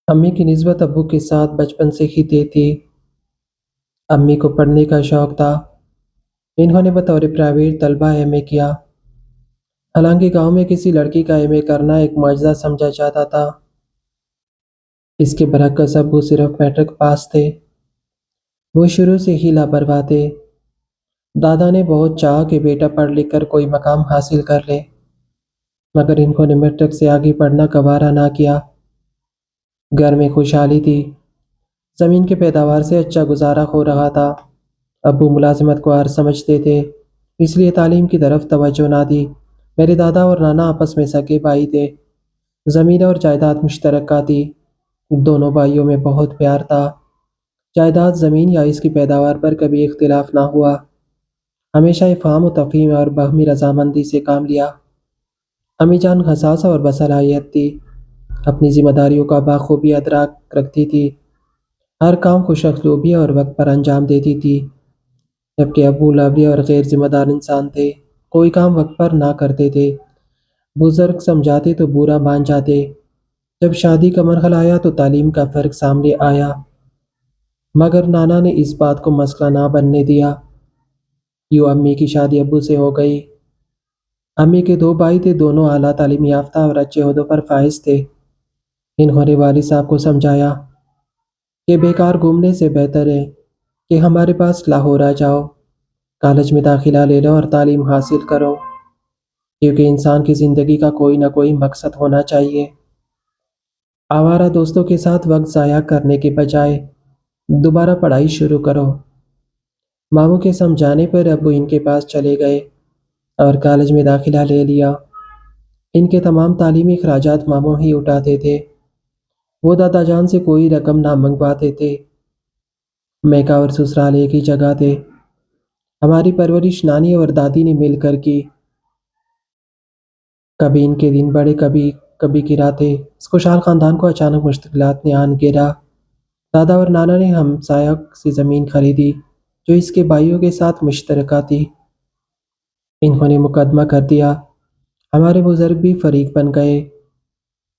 امی کی نسبت ابو کے ساتھ بچپن سے ہی تھی۔ امی کو پڑھنے کا شوق تھا۔ انہوں نے بطور پرائیویٹ طلبہ ایم اے کیا، حالانکہ گاؤں میں کسی لڑکی کا ایم اے کرنا ایک معجزہ سمجھا جاتا تھا۔ اس کے برعکس ابو صرف میٹرک پاس تھے۔ وہ شروع سے ہی لاپرواہ تھے۔ دادا نے بہت چاہا کہ بیٹا پڑھ لکھ کر کوئی مقام حاصل کر لے، مگر انہوں نے میٹرک سے آگے پڑھنا گوارا نہ کیا۔ گھر میں خوشحالی تھی، زمین کی پیداوار سے اچھا گزارا ہو رہا تھا۔ ابو ملازمت کو ہار سمجھتے تھے، اس لیے تعلیم کی طرف توجہ نہ دی۔ میرے دادا اور نانا آپس میں سگے بھائی تھے۔ زمین اور جائیداد مشترکہ تھی۔ دونوں بھائیوں میں بہت پیار تھا۔ جائیداد، زمین یا اس کی پیداوار پر کبھی اختلاف نہ ہوا۔ ہمیشہ افہام و تفہیم اور باہمی رضامندی سے کام لیا۔ امی جان حساس اور باصلاحیت تھی، اپنی ذمہ داریوں کا بخوبی ادراک رکھتی تھی۔ ہر کام خوش اسلوبی اور وقت پر انجام دیتی تھی، جبکہ ابو لاوی اور غیر ذمہ دار انسان تھے، کوئی کام وقت پر نہ کرتے تھے۔ بزرگ سمجھاتے تو برا مان جاتے۔ جب شادی کا مرحلہ آیا تو تعلیم کا فرق سامنے آیا، مگر نانا نے اس بات کو مسئلہ نہ بننے دیا۔ یوں امی کی شادی ابو سے ہو گئی۔ امی کے دو بھائی تھے، دونوں اعلیٰ تعلیم یافتہ اور اچھے عہدوں پر فائز تھے۔ انہوں نے والد صاحب کو سمجھایا کہ بیکار گھومنے سے بہتر ہے کہ ہمارے پاس لاہور آ جاؤ، کالج میں داخلہ لے لو اور تعلیم حاصل کرو، کیونکہ انسان کی زندگی کا کوئی نہ کوئی مقصد ہونا چاہیے۔ آوارہ دوستوں کے ساتھ وقت ضائع کرنے کے بجائے دوبارہ پڑھائی شروع کرو۔ ماموں کے سمجھانے پر ابو ان کے پاس چلے گئے اور کالج میں داخلہ لے لیا۔ ان کے تمام تعلیمی اخراجات ماموں ہی اٹھاتے تھے۔ وہ دادا جان سے کوئی رقم نہ منگواتے تھے۔ میکا اور سسرال ایک ہی جگہ تھے۔ ہماری پرورش نانی اور دادی نے مل کر کی۔ کبھی ان کے دن بڑے، کبھی کبھی کی راتیں۔ اس خوشحال خاندان کو اچانک مشکلات نے آن گھیرا۔ دادا اور نانا نے ہمسایہ سے زمین خریدی جو اس کے بھائیوں کے ساتھ مشترکہ تھی۔ انہوں نے مقدمہ کر دیا۔ ہمارے بزرگ بھی فریق بن گئے۔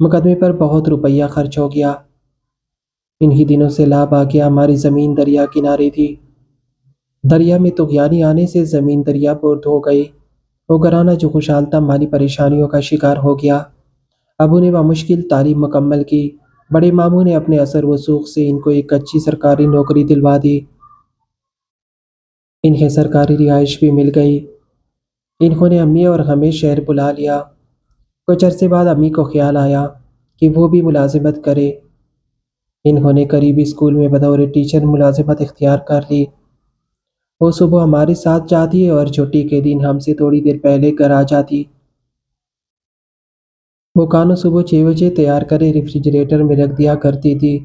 مقدمے پر بہت روپیہ خرچ ہو گیا۔ انہی دنوں سے لاب آ گیا۔ ہماری زمین دریا کنارے تھی۔ دریا میں طغیانی آنے سے زمین دریا برد ہو گئی۔ وہ گھرانہ جو خوشحال تھا مالی پریشانیوں کا شکار ہو گیا۔ ابو نے بمشکل تعلیم مکمل کی۔ بڑے ماموں نے اپنے اثر وسوخ سے ان کو ایک اچھی سرکاری نوکری دلوا دی۔ انہیں سرکاری رہائش بھی مل گئی۔ انہوں نے امی اور ہمیں شہر بلا لیا۔ کچھ عرصے بعد امی کو خیال آیا کہ وہ بھی ملازمت کرے۔ انہوں نے قریبی اسکول میں بطور ٹیچر ملازمت اختیار کر لی۔ وہ صبح ہمارے ساتھ جاتی اور چھٹی کے دن ہم سے تھوڑی دیر پہلے گھر آ جاتی۔ وہ کھانا صبح 6 بجے تیار کرے ریفریجریٹر میں رکھ دیا کرتی تھی۔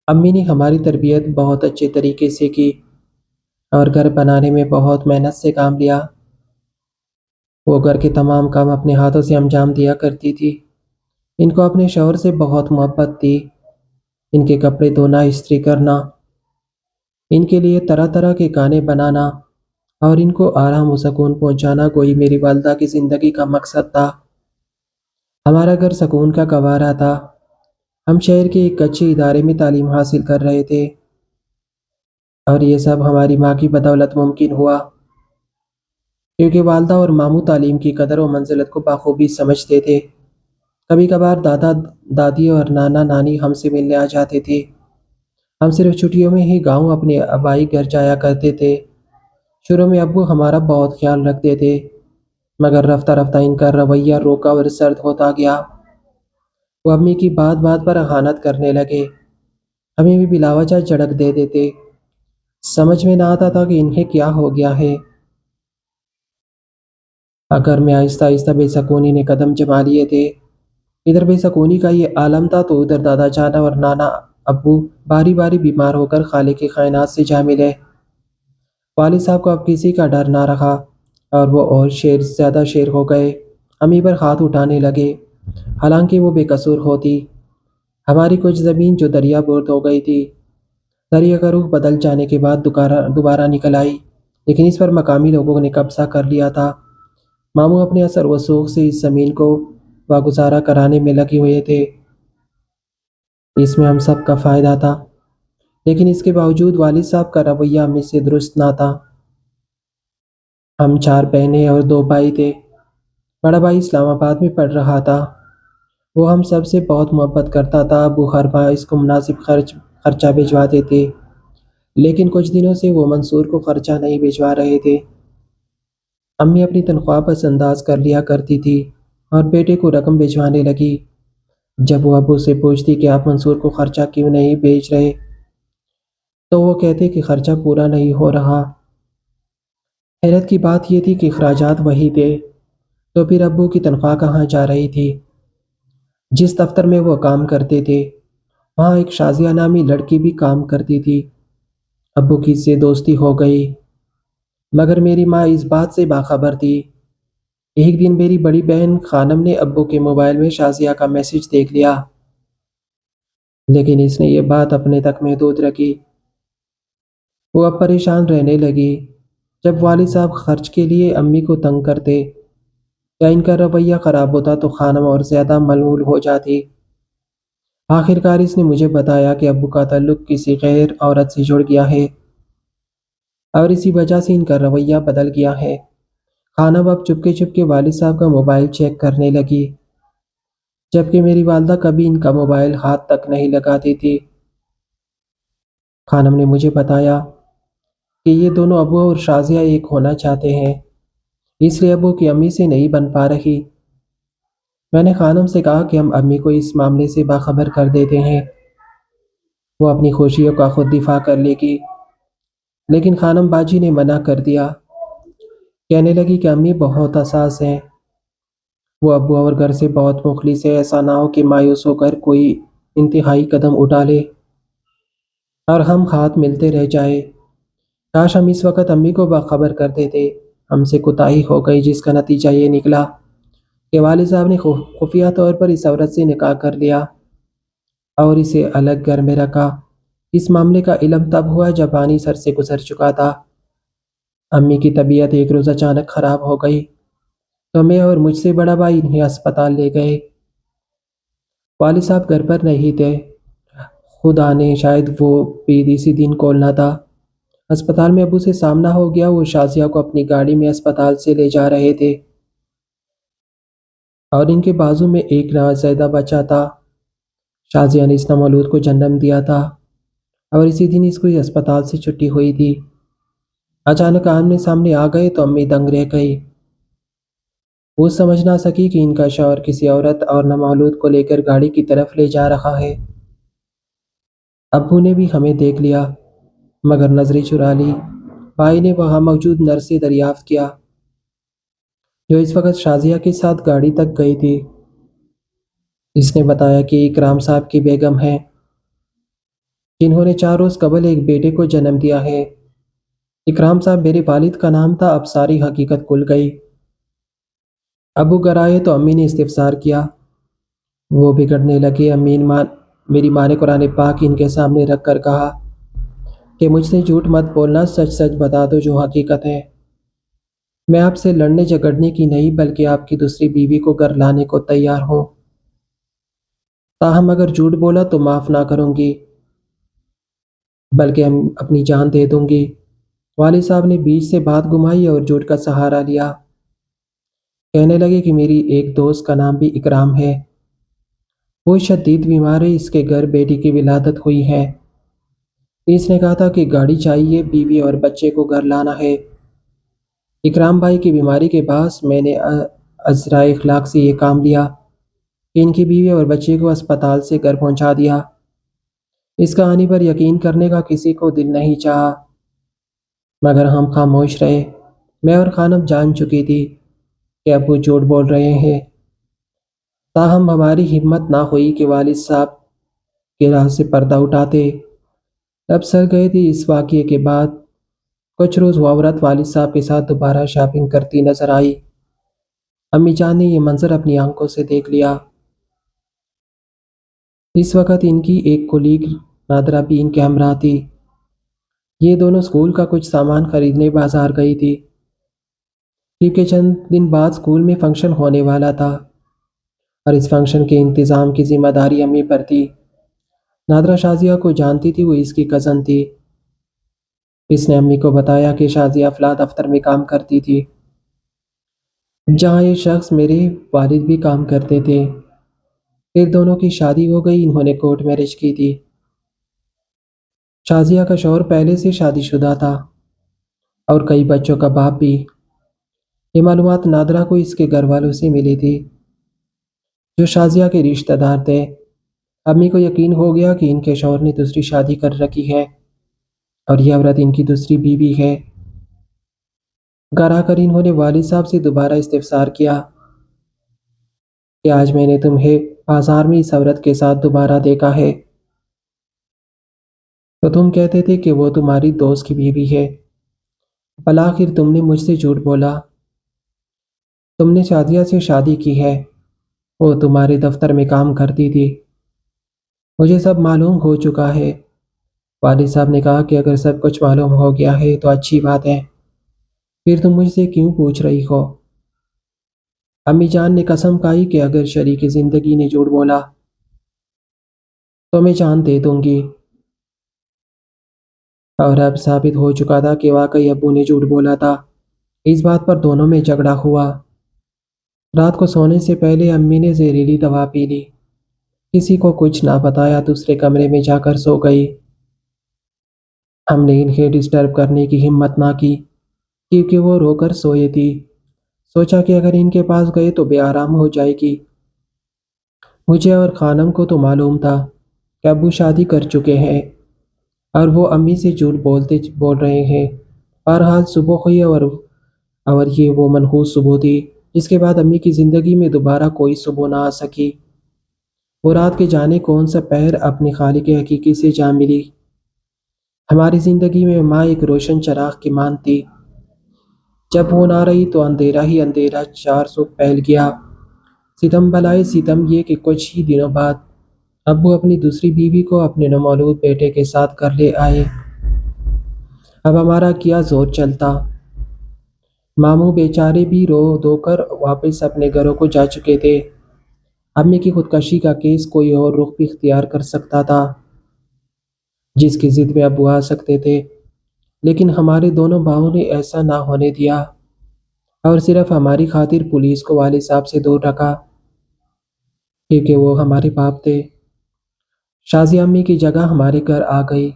امی نے ہماری تربیت بہت اچھے طریقے سے کی اور گھر بنانے میں بہت محنت سے کام لیا۔ وہ گھر کے تمام کام اپنے ہاتھوں سے انجام دیا کرتی تھی۔ ان کو اپنے شوہر سے بہت محبت تھی۔ ان کے کپڑے دھونا، استری کرنا، ان کے لیے طرح طرح کے کھانے بنانا اور ان کو آرام و سکون پہنچانا کوئی میری والدہ کی زندگی کا مقصد تھا۔ ہمارا گھر سکون کا گہوارہ تھا۔ ہم شہر کے ایک اچھے ادارے میں تعلیم حاصل کر رہے تھے اور یہ سب ہماری ماں کی بدولت ممکن ہوا، کیونکہ والدہ اور ماموں تعلیم کی قدر و منزلت کو بخوبی سمجھتے تھے۔ کبھی کبھار دادا دادی اور نانا نانی ہم سے ملنے آ جاتے تھے۔ ہم صرف چھٹیوں میں ہی گاؤں اپنے آبائی گھر جایا کرتے تھے۔ شروع میں ابو ہمارا بہت خیال رکھتے تھے، مگر رفتہ رفتہ ان کا رویہ روکا اور سرد ہوتا گیا۔ وہ امی کی بات بات پر اہانت کرنے لگے، ہمیں بھی بلا وجہ جھڑک دے دیتے۔ سمجھ میں نہ آتا تھا کہ انہیں کیا ہو گیا ہے۔ اگر میں آہستہ آہستہ بے سکونی نے قدم جما لیے تھے۔ ادھر بے سکونی کا یہ عالم تھا تو ادھر دادا جانا اور نانا ابو باری باری بیمار ہو کر خالق کے کائنات سے جا ملے۔ والد صاحب کو اب کسی کا ڈر نہ رہا اور وہ اور زیادہ شیر ہو گئے۔ امی پر ہاتھ اٹھانے لگے، حالانکہ وہ بے قصور ہوتی۔ ہماری کچھ زمین جو دریا برد ہو گئی تھی، دریا کا رخ بدل جانے کے بعد دوبارہ نکل آئی، لیکن اس پر مقامی لوگوں نے قبضہ کر لیا تھا۔ ماموں اپنے اثر وسوخ سے اس زمین کو واگزارہ کرانے میں لگے ہوئے تھے۔ اس میں ہم سب کا فائدہ تھا، لیکن اس کے باوجود والد صاحب کا رویہ امی سے درست نہ تھا۔ ہم چار بہنیں اور دو بھائی تھے۔ بڑا بھائی اسلام آباد میں پڑھ رہا تھا۔ وہ ہم سب سے بہت محبت کرتا تھا۔ ابو ہر ماہ اس کو مناسب خرچہ بھجواتے تھے، لیکن کچھ دنوں سے وہ منصور کو خرچہ نہیں بھجوا رہے تھے۔ امی اپنی تنخواہ پس انداز کر لیا کرتی تھی اور بیٹے کو رقم بھجوانے لگی۔ جب وہ ابو سے پوچھتی کہ آپ منصور کو خرچہ کیوں نہیں بھیج رہے، تو وہ کہتے کہ خرچہ پورا نہیں ہو رہا۔ حیرت کی بات یہ تھی کہ اخراجات وہی تھے، تو پھر ابو کی تنخواہ کہاں جا رہی تھی؟ جس دفتر میں وہ کام کرتے تھے، وہاں ایک شازیہ نامی لڑکی بھی کام کرتی تھی۔ ابو کی اس سے دوستی ہو گئی، مگر میری ماں اس بات سے باخبر تھی۔ ایک دن میری بڑی بہن خانم نے ابو کے موبائل میں شازیہ کا میسج دیکھ لیا، لیکن اس نے یہ بات اپنے تک محدود رکھی۔ وہ اب پریشان رہنے لگی۔ جب والد صاحب خرچ کے لیے امی کو تنگ کرتے یا ان کا رویہ خراب ہوتا تو خانم اور زیادہ ملول ہو جاتی۔ آخر کار اس نے مجھے بتایا کہ ابو کا تعلق کسی غیر عورت سے جڑ گیا ہے اور اسی وجہ سے ان کا رویہ بدل گیا ہے۔ خانم اب چپکے چپکے والد صاحب کا موبائل چیک کرنے لگی، جبکہ میری والدہ کبھی ان کا موبائل ہاتھ تک نہیں لگاتی تھی۔ خانم نے مجھے بتایا کہ یہ دونوں ابو اور شازیہ ایک ہونا چاہتے ہیں، اس لیے ابو کی امی سے نہیں بن پا رہی۔ میں نے خانم سے کہا کہ ہم امی کو اس معاملے سے باخبر کر دیتے ہیں، وہ اپنی خوشیوں کا خود دفاع کر لے گی، لیکن خانم باجی نے منع کر دیا۔ کہنے لگی کہ امی بہت حساس ہیں، وہ ابو اور گھر سے بہت مخلص ہے، ایسا نہ ہو کہ مایوس ہو کر کوئی انتہائی قدم اٹھا لے اور ہم ہاتھ ملتے رہ جائے۔ کاش ہم اس وقت امی کو باخبر کر دیتے۔ ہم سے کوتاہی ہو گئی، جس کا نتیجہ یہ نکلا کہ والد صاحب نے خفیہ طور پر اس عورت سے نکاح کر لیا اور اسے الگ گھر میں رکھا۔ اس معاملے کا علم تب ہوا جب پانی سر سے گزر چکا تھا۔ امی کی طبیعت ایک روز اچانک خراب ہو گئی تو میں اور مجھ سے بڑا بھائی انہیں اسپتال لے گئے۔ والد صاحب گھر پر نہیں تھے، خدا نے شاید وہ بھی اسی دن کھولنا تھا۔ اسپتال میں ابو سے سامنا ہو گیا۔ وہ شازیہ کو اپنی گاڑی میں اسپتال سے لے جا رہے تھے اور ان کے بازو میں ایک نوزائیدہ بچہ تھا۔ شازیہ نے اس نامولود کو جنم دیا تھا اور اسی دن اس کو اسپتال سے چھٹی ہوئی تھی۔ اچانک آمنے سامنے آ گئے تو امی دنگ رہ گئی۔ وہ سمجھ نہ سکی کہ ان کا شوہر کسی عورت اور نامولود کو لے کر گاڑی کی طرف لے جا رہا ہے۔ ابو نے بھی ہمیں دیکھ لیا، مگر نظریں چرا لی۔ بھائی نے وہاں موجود نرس سے دریافت کیا، جو اس وقت شازیہ کے ساتھ گاڑی تک گئی تھی۔ اس نے بتایا کہ اکرام صاحب کی بیگم ہے، جنہوں نے 4 روز قبل ایک بیٹے کو جنم دیا ہے۔ اکرام صاحب میرے والد کا نام تھا۔ اب ساری حقیقت کھل گئی۔ ابو گھر آئے تو امی نے استفسار کیا۔ وہ بگڑنے لگے۔ میری ماں نے قرآن پاک ان کے سامنے رکھ کر کہا کہ مجھ سے جھوٹ مت بولنا، سچ سچ بتا دو جو حقیقت ہے۔ میں آپ سے لڑنے جھگڑنے کی نہیں بلکہ آپ کی دوسری بیوی کو گھر لانے کو تیار ہوں، تاہم اگر جھوٹ بولا تو معاف نہ کروں گی بلکہ اپنی جان دے دوں گی۔ والد صاحب نے بیچ سے بات گھمائی اور جھوٹ کا سہارا لیا۔ کہنے لگے کہ میری ایک دوست کا نام بھی اکرام ہے، وہ شدید بیمار ہے، اس کے گھر بیٹی کی ولادت ہوئی ہے۔ اس نے کہا تھا کہ گاڑی چاہیے، بیوی اور بچے کو گھر لانا ہے۔ اکرام بھائی کی بیماری کے باعث میں نے عذرائے اخلاق سے یہ کام لیا کہ ان کی بیوی اور بچے کو اسپتال سے گھر پہنچا دیا۔ اس کہانی پر یقین کرنے کا کسی کو دل نہیں چاہا، مگر ہم خاموش رہے۔ میں اور خانم جان چکی تھی کہ ابو جھوٹ بول رہے ہیں، تاہم ہماری ہمت نہ ہوئی کہ والد صاحب کے راہ سے پردہ اٹھاتے۔ اب سر گئے تھے۔ اس واقعے کے بعد کچھ روز وہ عورت والد صاحب کے ساتھ دوبارہ شاپنگ کرتی نظر آئی۔ امی جان نے یہ منظر اپنی آنکھوں سے دیکھ لیا۔ اس وقت ان کی ایک کولیگ نادرہ بھی ان کے ہمراہ تھی۔ یہ دونوں اسکول کا کچھ سامان خریدنے بازار گئی تھی، کیونکہ چند دن بعد اسکول میں فنکشن ہونے والا تھا اور اس فنکشن کے انتظام کی ذمہ داری امی پر تھی۔ نادرہ شازیہ کو جانتی تھی، وہ اس کی کزن تھی۔ اس نے امی کو بتایا کہ شازیہ فلاں دفتر میں کام کرتی تھی، جہاں یہ شخص میرے والد بھی کام کرتے تھے۔ پھر دونوں کی شادی ہو گئی، انہوں نے کورٹ میرج کی تھی۔ شازیہ کا شوہر پہلے سے شادی شدہ تھا اور کئی بچوں کا باپ بھی۔ یہ معلومات نادرہ کو اس کے گھر والوں سے ملی تھی، جو شازیہ کے رشتہ دار تھے۔ امی کو یقین ہو گیا کہ ان کے شوہر نے دوسری شادی کر رکھی ہے اور یہ عورت ان کی دوسری بیوی ہے۔ گھر آ کر انہوں نے والد صاحب سے دوبارہ استفسار کیا کہ آج میں نے تمہیں بازار میں اس عورت کے ساتھ دوبارہ دیکھا ہے، تو تم کہتے تھے کہ وہ تمہاری دوست کی بیوی ہے۔ بالآخر تم نے مجھ سے جھوٹ بولا۔ تم نے شادیہ سے شادی کی ہے، وہ تمہارے دفتر میں کام کرتی تھی۔ مجھے سب معلوم ہو چکا ہے۔ والد صاحب نے کہا کہ اگر سب کچھ معلوم ہو گیا ہے تو اچھی بات ہے، پھر تم مجھ سے کیوں پوچھ رہی ہو؟ امی جان نے قسم کھائی کہ اگر شریک زندگی نے جھوٹ بولا تو میں جان دے دوں گی، اور اب ثابت ہو چکا تھا کہ واقعی ابو نے جھوٹ بولا تھا۔ اس بات پر دونوں میں جھگڑا ہوا۔ رات کو سونے سے پہلے امی نے زہریلی دوا پی لی، کسی کو کچھ نہ بتایا، دوسرے کمرے میں جا کر سو گئی۔ ہم نے انہیں ڈسٹرب کرنے کی ہمت نہ کی کیونکہ وہ رو کر سوئی تھی۔ سوچا کہ اگر ان کے پاس گئے تو بے آرام ہو جائے گی۔ مجھے اور خانم کو تو معلوم تھا کہ ابو شادی کر چکے ہیں اور وہ امی سے جھوٹ بول رہے ہیں۔ بہرحال صبح ہوئی اور یہ وہ منحوس صبح تھی جس کے بعد امی کی زندگی میں دوبارہ کوئی صبح نہ آ سکی۔ وہ رات کے جانے کون سا پہر اپنے خالق حقیقی سے جا ملی۔ ہماری زندگی میں ماں ایک روشن چراغ کی مان تھی۔ جب وہ نہ رہی تو اندھیرا ہی اندھیرا چار سو پھیل گیا۔ ستم بلائے ستم یہ کہ کچھ ہی دنوں بعد ابو اپنی دوسری بیوی کو اپنے نومولود بیٹے کے ساتھ گھر لے آئے۔ اب ہمارا کیا زور چلتا؟ ماموں بیچارے بھی رو دھو کر واپس اپنے گھروں کو جا چکے تھے۔ امی کی خودکشی کا کیس کوئی اور رخ بھی اختیار کر سکتا تھا، جس کی ضد میں ابو آ سکتے تھے، لیکن ہمارے دونوں بھائیوں نے ایسا نہ ہونے دیا اور صرف ہماری خاطر پولیس کو والد صاحب سے دور رکھا، کیونکہ وہ ہمارے باپ تھے۔ شازیہ امی کی جگہ ہمارے گھر آ گئی۔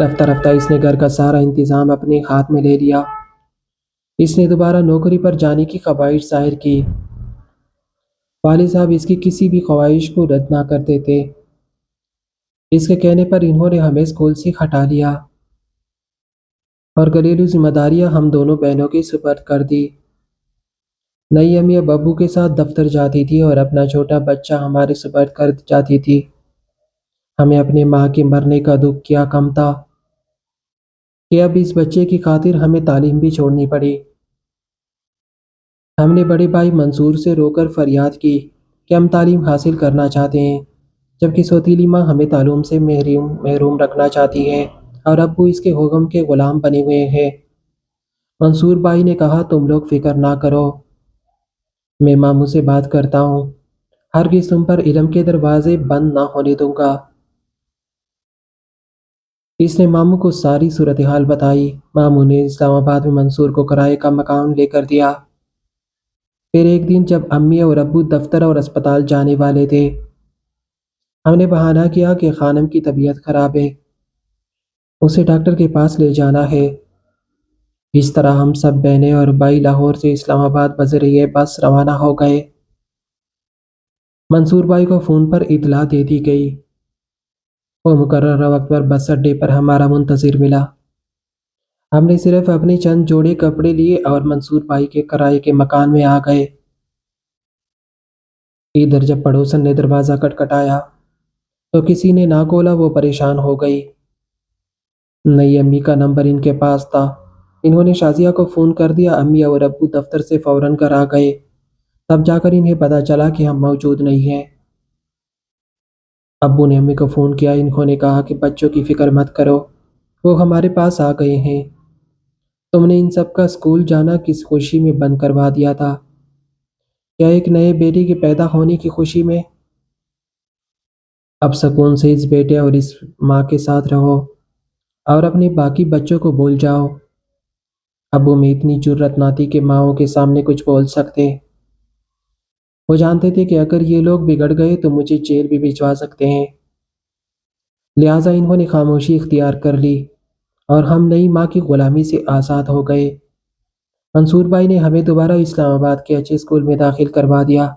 رفتہ رفتہ اس نے گھر کا سارا انتظام اپنے ہاتھ میں لے لیا۔ اس نے دوبارہ نوکری پر جانے کی خواہش ظاہر کی۔ والد صاحب اس کی کسی بھی خواہش کو رد نہ کرتے تھے۔ اس کے کہنے پر انہوں نے ہمیں اسکول سے ہٹا لیا اور گھریلو ذمہ داریاں ہم دونوں بہنوں کے سپرد کر دی۔ نئی امی اب ابو کے ساتھ دفتر جاتی تھی اور اپنا چھوٹا بچہ ہمارے سپرد کر جاتی تھی۔ ہمیں اپنے ماں کے مرنے کا دکھ کیا کم تھا کہ اب اس بچے کی خاطر ہمیں تعلیم بھی چھوڑنی پڑی۔ ہم نے بڑے بھائی منصور سے رو کر فریاد کی کہ ہم تعلیم حاصل کرنا چاہتے ہیں، جبکہ سوتیلی ماں ہمیں تعلیم سے محروم رکھنا چاہتی ہے اور ابو اس کے حکم کے غلام بنے ہوئے ہیں۔ منصور بھائی نے کہا تم لوگ فکر نہ کرو، میں ماموں سے بات کرتا ہوں، ہرگز تم پر علم کے دروازے بند نہ ہونے دوں گا۔ اس نے ماموں کو ساری صورتحال بتائی۔ ماموں نے اسلام آباد میں منصور کو کرائے کا مکان لے کر دیا۔ پھر ایک دن جب امی اور ابو دفتر اور اسپتال جانے والے تھے، ہم نے بہانہ کیا کہ خانم کی طبیعت خراب ہے، اسے ڈاکٹر کے پاس لے جانا ہے۔ اس طرح ہم سب بہنیں اور بھائی لاہور سے اسلام آباد بذریعہ بس روانہ ہو گئے۔ منصور بھائی کو فون پر اطلاع دے دی گئی۔ وہ مقررہ وقت پر بس اڈے پر ہمارا منتظر ملا۔ ہم نے صرف اپنے چند جوڑے کپڑے لیے اور منصور بھائی کے کرائے کے مکان میں آ گئے۔ ادھر جب پڑوسن نے دروازہ کھٹکھٹایا تو کسی نے نہ کھولا، وہ پریشان ہو گئی۔ نئی امی کا نمبر ان کے پاس تھا۔ انہوں نے شازیہ کو فون کر دیا۔ امی اور ابو دفتر سے فوراً گھر آ گئے۔ تب جا کر انہیں پتہ چلا کہ ہم موجود نہیں ہیں۔ ابو نے امی کو فون کیا۔ انہوں نے کہا کہ بچوں کی فکر مت کرو، وہ ہمارے پاس آ گئے ہیں۔ تم نے ان سب کا اسکول جانا کس خوشی میں بند کروا دیا تھا؟ کیا ایک نئے بیٹے کے پیدا ہونے کی خوشی میں؟ اب سکون سے اس بیٹے اور اس ماں کے ساتھ رہو اور اپنے باقی بچوں کو بھول جاؤ۔ ابو میں اتنی جرت نہ تھی کہ ماؤں کے سامنے کچھ بول سکتے۔ وہ جانتے تھے کہ اگر یہ لوگ بگڑ گئے تو مجھے جیل بھی بھجوا سکتے ہیں، لہٰذا انہوں نے خاموشی اختیار کر لی اور ہم نئی ماں کی غلامی سے آزاد ہو گئے۔ منصور بھائی نے ہمیں دوبارہ اسلام آباد کے اچھے اسکول میں داخل کروا دیا۔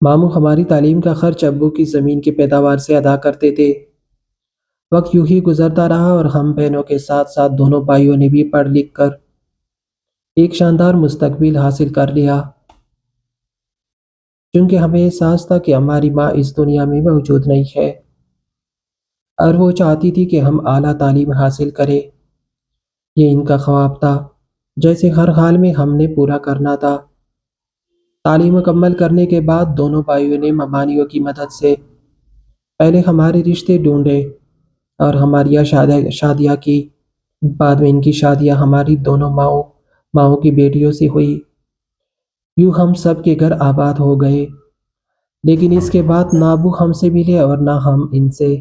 ماموں ہماری تعلیم کا خرچ ابو کی زمین کی پیداوار سے ادا کرتے تھے۔ وقت یوں ہی گزرتا رہا اور ہم بہنوں کے ساتھ ساتھ دونوں بھائیوں نے بھی پڑھ لکھ کر ایک شاندار مستقبل حاصل کر لیا، چونکہ ہمیں احساس تھا کہ ہماری ماں اس دنیا میں موجود نہیں ہے اور وہ چاہتی تھی کہ ہم اعلیٰ تعلیم حاصل کریں۔ یہ ان کا خواب تھا، جیسے ہر حال میں ہم نے پورا کرنا تھا۔ تعلیم مکمل کرنے کے بعد دونوں بھائیوں نے ممانیوں کی مدد سے پہلے ہمارے رشتے ڈھونڈے اور ہماری شادیاں کی۔ بعد میں ان کی شادیاں ہماری دونوں ماؤں کی بیٹیوں سے ہوئی۔ یوں ہم سب کے گھر آباد ہو گئے، لیکن اس کے بعد نہ ابو ہم سے ملے اور نہ ہم ان سے۔